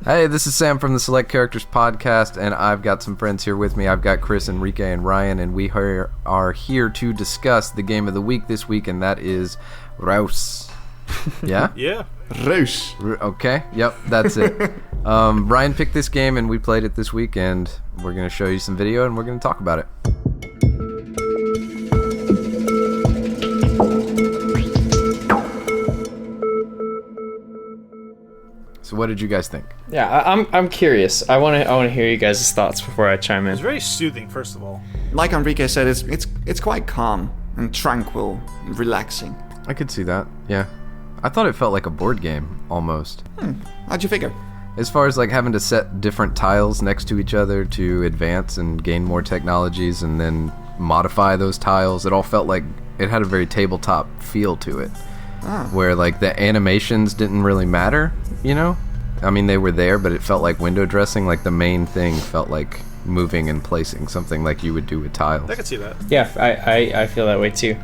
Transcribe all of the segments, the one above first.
Hey, this is Sam from the Select Characters Podcast, and I've got some friends here with me. I've got Chris, Enrique, and Ryan, and we are here to discuss the game of the week this week, and that is Reus. Yeah? Yeah. Reus. Okay, yep, that's it. Ryan picked this game, and we played it this week, and we're going to show you some video, and we're going to talk about it. So what did you guys think? Yeah, I'm curious. I want to hear you guys' thoughts before I chime in. It's very soothing, first of all. Like Enrique said, it's quite calm and tranquil and relaxing. I could see that, yeah. I thought it felt like a board game, almost. How'd you figure? As far as like having to set different tiles next to each other to advance and gain more technologies and then modify those tiles, it all felt like it had a very tabletop feel to it. Where like the animations didn't really matter, you know? I mean, they were there, but it felt like window dressing. Like the main thing felt like moving and placing, something like you would do with tiles. I could see that. Yeah, I feel that way too.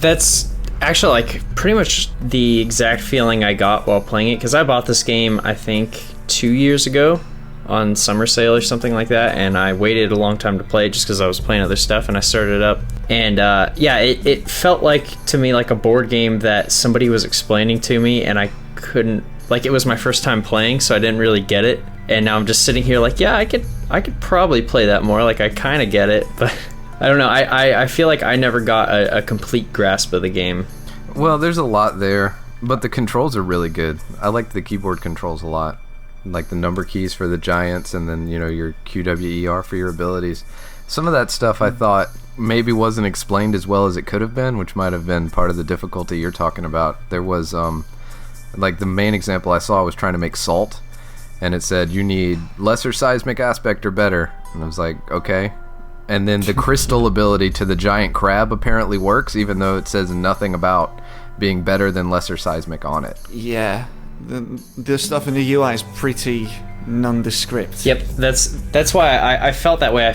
That's actually like pretty much the exact feeling I got while playing it, because I bought this game I think 2 years ago on summer sale or something like that, and I waited a long time to play it just because I was playing other stuff, and I started it up, and it felt like to me like a board game that somebody was explaining to me, and I couldn't, like, it was my first time playing, so I didn't really get it, and now I'm just sitting here like, yeah, I could probably play that more, like I kind of get it, but I don't know, I feel like I never got a complete grasp of the game. Well, there's a lot there, but the controls are really good. I like the keyboard controls a lot. Like the number keys for the giants, and then, you know, your QWER for your abilities. Some of that stuff I thought maybe wasn't explained as well as it could have been, which might have been part of the difficulty you're talking about. There was, like the main example I saw was trying to make salt, and it said you need lesser seismic aspect or better, and I was like, okay. And then the crystal ability to the giant crab apparently works, even though it says nothing about being better than lesser seismic on it. Yeah. The stuff in the UI is pretty nondescript. Yep, that's why I felt that way.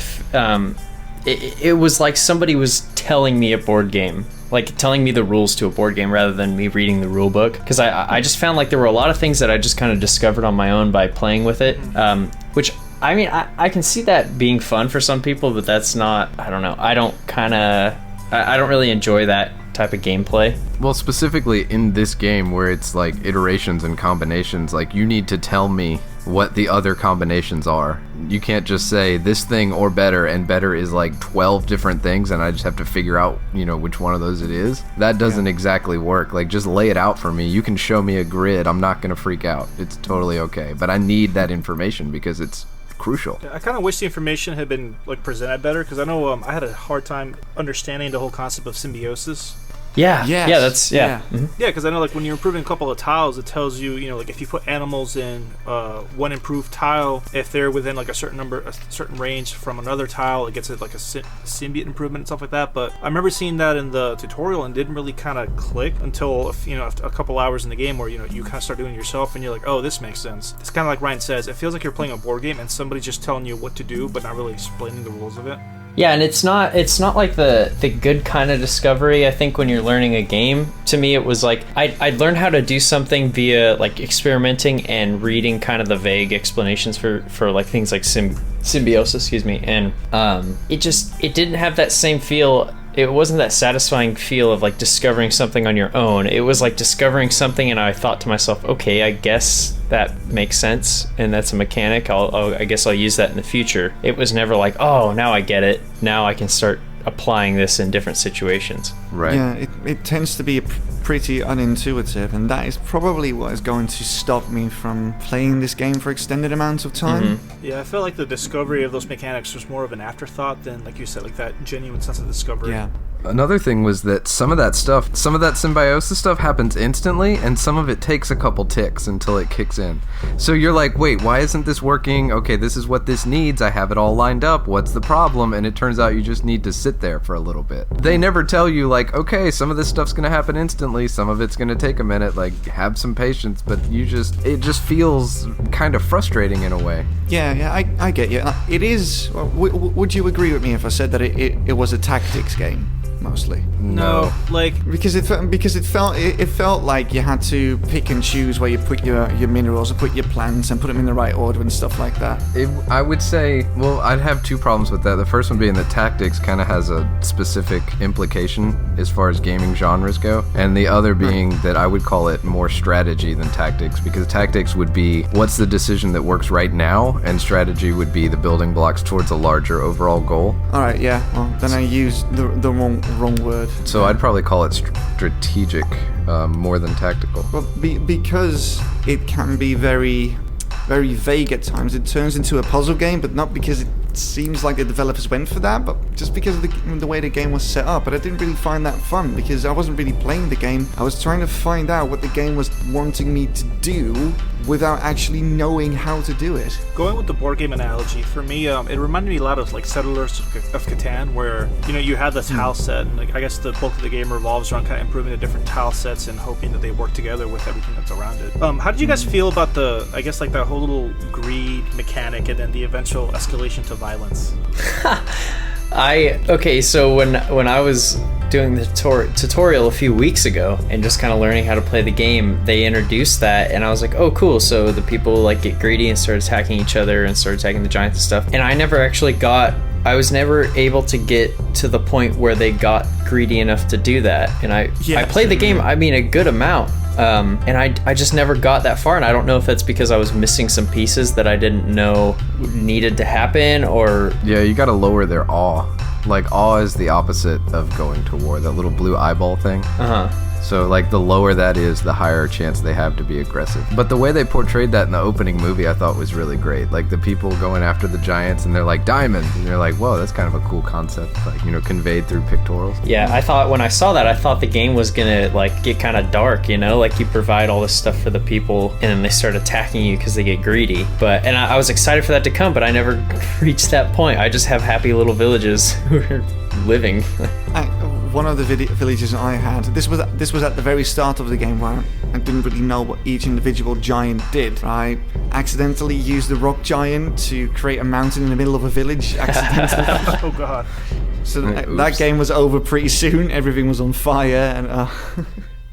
It was like somebody was telling me a board game, like telling me the rules to a board game rather than me reading the rule book. Because I just found like there were a lot of things that I just kind of discovered on my own by playing with it, which, I mean, I can see that being fun for some people, but that's not, I don't know, I don't really enjoy that type of gameplay. Well, specifically in this game where it's like iterations and combinations, like you need to tell me what the other combinations are. You can't just say this thing or better, and better is like 12 different things and I just have to figure out, you know, which one of those it is. That doesn't exactly work. Like, just lay it out for me. You can show me a grid. I'm not going to freak out. It's totally okay. But I need that information because it's crucial. I kind of wish the information had been like presented better, because I know I had a hard time understanding the whole concept of symbiosis. Yeah, yes. Mm-hmm. Yeah, because I know like when you're improving a couple of tiles, it tells you, you know, like if you put animals in one improved tile, if they're within like a certain range from another tile, it gets it like a symbiote improvement and stuff like that. But I remember seeing that in the tutorial and didn't really kind of click until, you know, after a couple hours in the game where, you know, you kind of start doing it yourself and you're like, oh, this makes sense. It's kind of like Ryan says, it feels like you're playing a board game and somebody's just telling you what to do, but not really explaining the rules of it. Yeah, and it's not like the good kind of discovery. I think when you're learning a game, to me it was like I'd learn how to do something via like experimenting and reading kind of the vague explanations for like things like symbiosis, and it didn't have that same feel. It wasn't that satisfying feel of like discovering something on your own. It was like discovering something and I thought to myself, okay, I guess that makes sense and that's a mechanic. I guess I'll use that in the future. It was never like, oh, now I get it. Now I can start applying this in different situations. Right. Yeah, it tends to be pretty unintuitive, and that is probably what is going to stop me from playing this game for extended amounts of time. Mm-hmm. Yeah, I felt like the discovery of those mechanics was more of an afterthought than, like you said, like that genuine sense of discovery. Yeah. Another thing was that some of that symbiosis stuff happens instantly, and some of it takes a couple ticks until it kicks in. So you're like, wait, why isn't this working? Okay, this is what this needs. I have it all lined up. What's the problem? And it turns out you just need to sit there for a little bit. They never tell you, like, okay, some of this stuff's going to happen instantly. Some of it's going to take a minute. Like, have some patience. But it just feels kind of frustrating in a way. Yeah, I get you. It is. Would you agree with me if I said that it was a tactics game? mostly? No, like Because it felt like you had to pick and choose where you put your minerals or put your plants and put them in the right order and stuff like that. I would say, well, I'd have two problems with that. The first one being that tactics kind of has a specific implication as far as gaming genres go, and the other being that I would call it more strategy than tactics, because tactics would be what's the decision that works right now, and strategy would be the building blocks towards a larger overall goal. All right, yeah. Well, then I used the wrong word. So I'd probably call it strategic more than tactical. Well, because it can be very, very vague at times. It turns into a puzzle game, but not because it seems like the developers went for that, but just because of the way the game was set up. But I didn't really find that fun because I wasn't really playing the game. I was trying to find out what the game was wanting me to do without actually knowing how to do it. going with the board game analogy, for me, it reminded me a lot of like Settlers of Catan, where you had the tile set, and like I guess the bulk of the game revolves around kind of improving the different tile sets and hoping that they work together with everything that's around it. How did you guys feel about I guess like that whole little greed mechanic and then the eventual escalation to violence? So when I was doing the tutorial a few weeks ago and just kind of learning how to play the game, they introduced that, and I was like, oh cool, so the people like get greedy and start attacking each other and start attacking the giants and stuff. And I was never able to get to the point where they got greedy enough to do that. And I played the game, a good amount. And I just never got that far, and I don't know if that's because I was missing some pieces that I didn't know needed to happen, or... Yeah, you gotta lower their awe. Like, awe is the opposite of going to war, that little blue eyeball thing. Uh-huh. So, like, the lower that is, the higher chance they have to be aggressive. But the way they portrayed that in the opening movie, I thought was really great. Like, the people going after the giants, and they're like, diamonds! And you're like, whoa, that's kind of a cool concept, like, conveyed through pictorials. Yeah, I thought, when I saw that, I thought the game was gonna, like, get kind of dark, Like, you provide all this stuff for the people, and then they start attacking you because they get greedy. And I was excited for that to come, but I never reached that point. I just have happy little villages who are living. One of the villages I had, this was at the very start of the game where I didn't really know what each individual giant did. I accidentally used the rock giant to create a mountain in the middle of a village, accidentally. Oh god. So that game was over pretty soon. Everything was on fire, and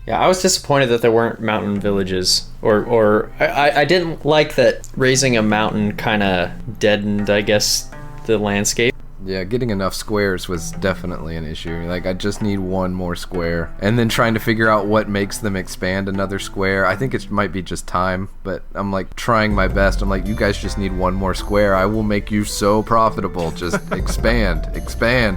Yeah, I was disappointed that there weren't mountain villages, or I didn't like that raising a mountain kind of deadened, I guess, the landscape. Yeah, getting enough squares was definitely an issue. Like, I just need one more square. And then trying to figure out what makes them expand another square. I think it might be just time, but I'm like trying my best. I'm like, you guys just need one more square. I will make you so profitable. Just expand,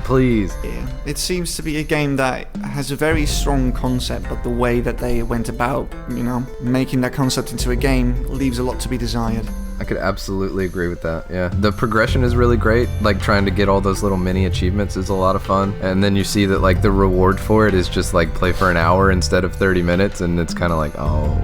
please. Yeah. It seems to be a game that has a very strong concept, but the way that they went about, making that concept into a game leaves a lot to be desired. I could absolutely agree with that, yeah. The progression is really great. Like, trying to get all those little mini achievements is a lot of fun. And then you see that, like, the reward for it is just, like, play for an hour instead of 30 minutes, and it's kind of like, oh,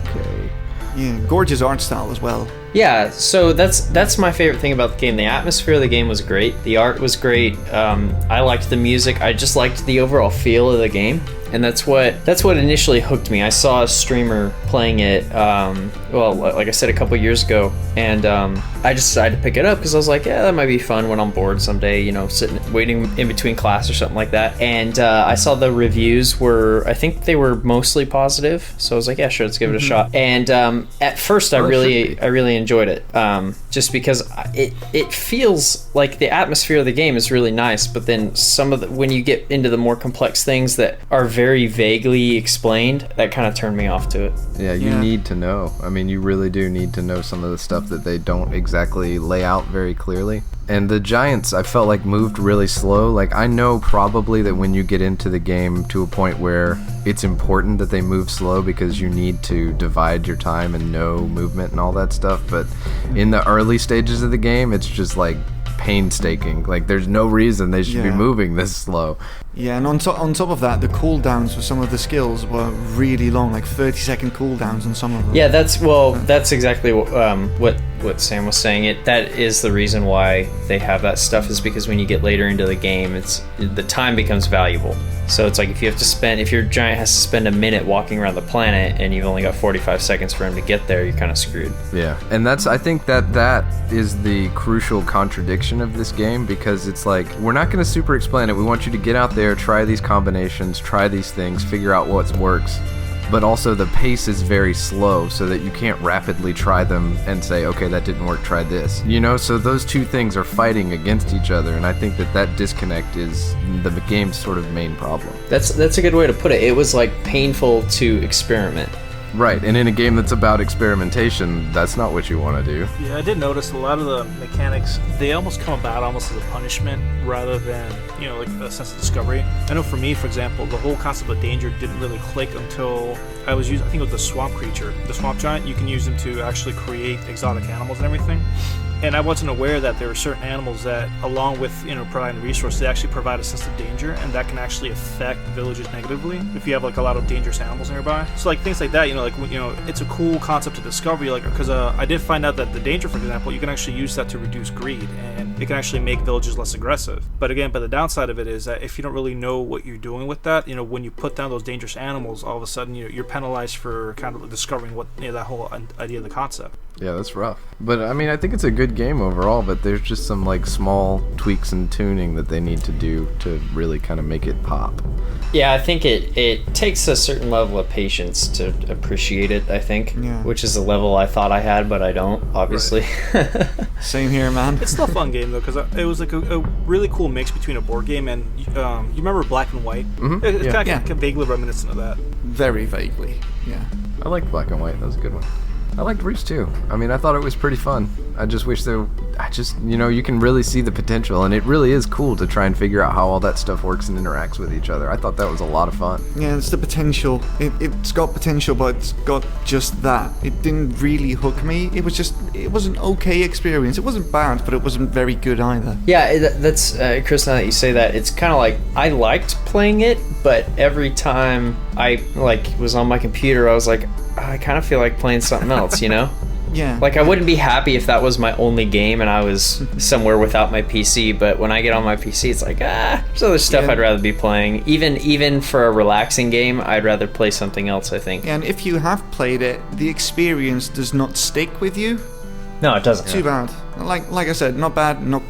okay. Yeah, gorgeous art style as well. Yeah, so that's my favorite thing about the game. The atmosphere of the game was great. The art was great. I liked the music. I just liked the overall feel of the game. And that's what initially hooked me. I saw a streamer playing it, like I said, a couple years ago, and I just decided to pick it up because I was like, yeah, that might be fun when I'm bored someday, waiting in between class or something like that. And I saw the reviews I think they were mostly positive, so I was like, yeah, sure, let's give it a shot. And at first, I really enjoyed it, just because it feels like the atmosphere of the game is really nice, but then when you get into the more complex things that are very vaguely explained, that kind of turned me off to it. Yeah, you need to know. I mean, you really do need to know some of the stuff that they don't exactly lay out very clearly. And the giants, I felt like, moved really slow. Like, I know probably that when you get into the game to a point where it's important that they move slow because you need to divide your time and know movement and all that stuff, but in the early stages of the game, it's just like painstaking. Like, there's no reason they should be moving this slow. Yeah, and on top of that, the cooldowns for some of the skills were really long, like 30-second cooldowns on some of them. Yeah, that's exactly what what Sam was saying. That is the reason why they have that stuff, is because when you get later into the game, the time becomes valuable. So it's like if your giant has to spend a minute walking around the planet and you've only got 45 seconds for him to get there, you're kind of screwed. Yeah, and I think that is the crucial contradiction of this game, because it's like, we're not going to super explain it. We want you to get out there, try these combinations, try these things, figure out what works. But also the pace is very slow, so that you can't rapidly try them and say, okay, that didn't work, try this. So those two things are fighting against each other, and I think that disconnect is the game's sort of main problem. That's a good way to put it. It was like painful to experiment. Right, and in a game that's about experimentation, that's not what you want to do. Yeah, I did notice a lot of the mechanics, they almost come about almost as a punishment rather than, like a sense of discovery. I know for me, for example, the whole concept of danger didn't really click until I was using, I think it was the swamp creature, the swamp giant. You can use them to actually create exotic animals and everything. And I wasn't aware that there were certain animals that, along with providing resources, they actually provide a sense of danger, and that can actually affect villages negatively if you have like a lot of dangerous animals nearby. So like things like that, it's a cool concept to discover. Because I did find out that the danger, for example, you can actually use that to reduce greed, and it can actually make villages less aggressive. But again, the downside of it is that if you don't really know what you're doing with that, when you put down those dangerous animals, all of a sudden you're penalized for kind of discovering what that whole idea of the concept. Yeah, that's rough. But I mean, I think it's a good game overall, but there's just some like small tweaks and tuning that they need to do to really kind of make it pop. Yeah, I think it takes a certain level of patience to appreciate it, I think. Yeah. Which is a level I thought I had, but I don't, obviously. Right. Same here, man. It's still a fun game, though, because it was like a really cool mix between a board game and, you remember Black and White? Mm-hmm. It's kind of vaguely reminiscent of that. Very vaguely, yeah. I liked Black and White. That was a good one. I liked Reus too. I mean, I thought it was pretty fun. I just wish you can really see the potential, and it really is cool to try and figure out how all that stuff works and interacts with each other. I thought that was a lot of fun. Yeah, it's the potential. It's got potential, but it's got just that. It didn't really hook me. It was an okay experience. It wasn't bad, but it wasn't very good either. Yeah, that's, Chris, now that you say that, it's kind of like, I liked playing it, but every time I, was on my computer, I was like, I kind of feel like playing something else, Yeah. Like, I wouldn't be happy if that was my only game and I was somewhere without my PC, but when I get on my PC, it's like, there's other stuff I'd rather be playing. Even for a relaxing game, I'd rather play something else, I think. And if you have played it, the experience does not stick with you. No, it doesn't. Too bad. Like I said, not bad, not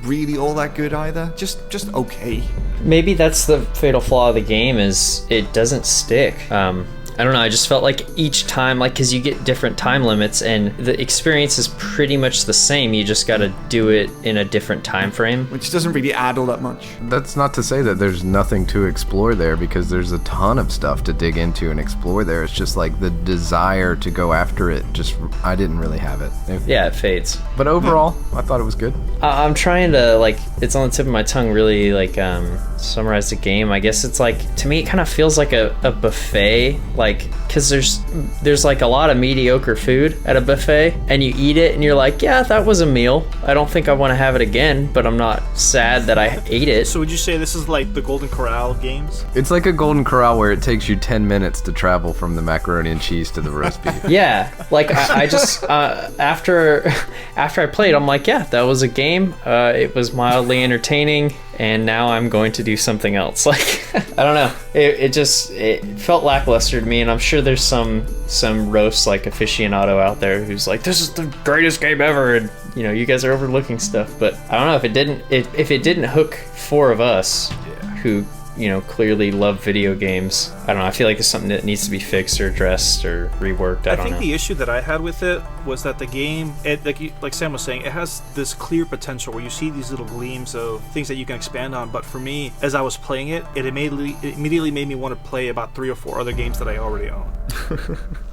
really all that good either. Just okay. Maybe that's the fatal flaw of the game, is it doesn't stick. I don't know, I just felt like each time, because you get different time limits and the experience is pretty much the same, you just gotta do it in a different time frame. Which doesn't really add all that much. That's not to say that there's nothing to explore there, because there's a ton of stuff to dig into and explore there. It's just like the desire to go after it, I didn't really have it. Yeah, it fades. But overall, I thought it was good. I'm trying to, it's on the tip of my tongue, really, summarize the game. I guess it's to me, it kind of feels like a buffet, because there's a lot of mediocre food at a buffet, and you eat it and you're like, yeah, that was a meal. I don't think I want to have it again, but I'm not sad that I ate it. So would you say this is like the Golden Corral games? It's like a Golden Corral where it takes you 10 minutes to travel from the macaroni and cheese to the roast beef. Yeah, I just after I played, I'm like, yeah, that was a game. It was mildly entertaining, and now I'm going to do something else. I don't know. It felt lackluster to me, and I'm sure there's some roast aficionado out there who's like, this is the greatest game ever, and you guys are overlooking stuff. But I don't know, if it didn't hook four of us who clearly love video games, I don't know, I feel like it's something that needs to be fixed or addressed or reworked. I think the issue that I had with it was that the game, like Sam was saying, it has this clear potential where you see these little gleams of things that you can expand on. But for me, as I was playing it, it immediately made me want to play about 3 or 4 other games that I already own.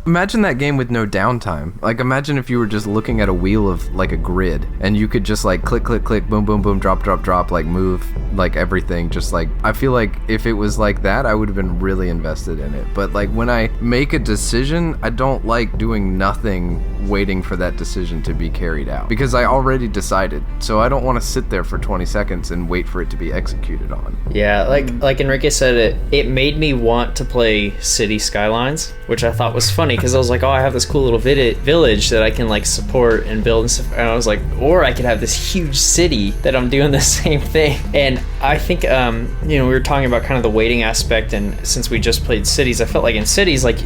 Imagine that game with no downtime. Imagine if you were just looking at a wheel of a grid, and you could just click, click, click, boom, boom, boom, drop, drop, drop, move, everything. Just I feel like if it was like that, I would have been really invested in it. But when I make a decision, I don't like doing nothing, waiting waiting for that decision to be carried out. Because I already decided, so I don't want to sit there for 20 seconds and wait for it to be executed on. Yeah, like Enrique said, it made me want to play City Skylines, which I thought was funny because I was like, oh, I have this cool little village that I can like support and build and stuff. And I was like, or I could have this huge city that I'm doing the same thing. And I think, we were talking about kind of the waiting aspect, and since we just played Cities, I felt like in Cities, like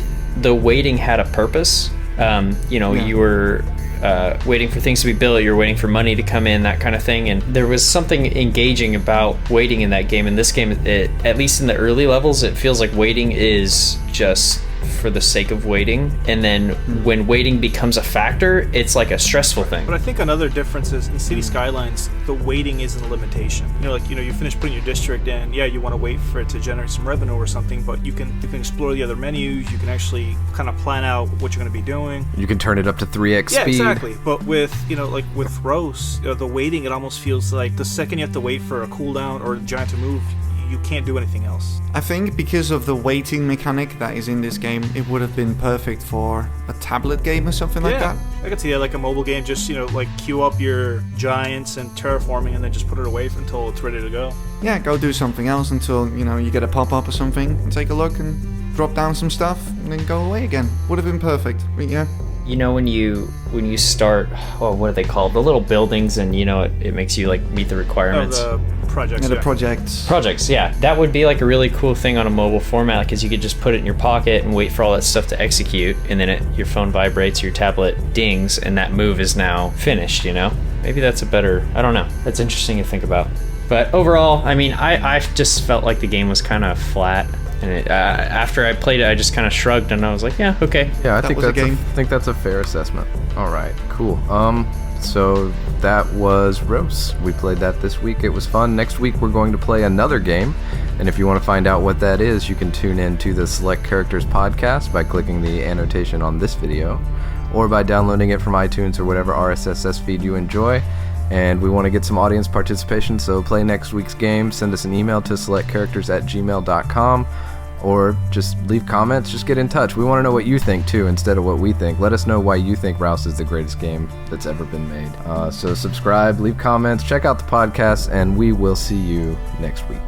the waiting had a purpose. You were waiting for things to be built, you're waiting for money to come in, that kind of thing, and there was something engaging about waiting in that game. In this game, at least in the early levels, it feels like waiting is just for the sake of waiting, and then when waiting becomes a factor, it's like a stressful thing. But I think another difference is in City Skylines, the waiting isn't a limitation. You finish putting your district in, you want to wait for it to generate some revenue or something, but you can explore the other menus, you can actually kind of plan out what you're going to be doing. You can turn it up to 3x speed. Yeah, exactly. But with, with Reus, the waiting, it almost feels like the second you have to wait for a cooldown or a giant to move, you can't do anything else. I think because of the waiting mechanic that is in this game, it would have been perfect for a tablet game or something like that. I could see that, like a mobile game, just, queue up your giants and terraforming and then just put it away until it's ready to go. Yeah, go do something else until, you get a pop-up or something and take a look and drop down some stuff and then go away again. Would have been perfect, but yeah. When you start, what are they called? The little buildings, and it makes you like meet the requirements. The projects. The projects. Projects, yeah. That would be like a really cool thing on a mobile format, because you could just put it in your pocket and wait for all that stuff to execute, and then your phone vibrates, your tablet dings, and that move is now finished. Maybe that's I don't know. That's interesting to think about. But overall, I just felt like the game was kind of flat. And after I played it, I just kind of shrugged, and I was like, yeah, okay. Yeah, I think that's a fair assessment. All right, cool. So that was Reus. We played that this week. It was fun. Next week, we're going to play another game. And if you want to find out what that is, you can tune in to the Select Characters podcast by clicking the annotation on this video, or by downloading it from iTunes or whatever RSS feed you enjoy. And we want to get some audience participation, so play next week's game. Send us an email to selectcharacters@gmail.com, or just leave comments. Just get in touch. We want to know what you think too, instead of what we think. Let us know why you think Reus is the greatest game that's ever been made. So subscribe, leave comments, check out the podcast, and we will see you next week.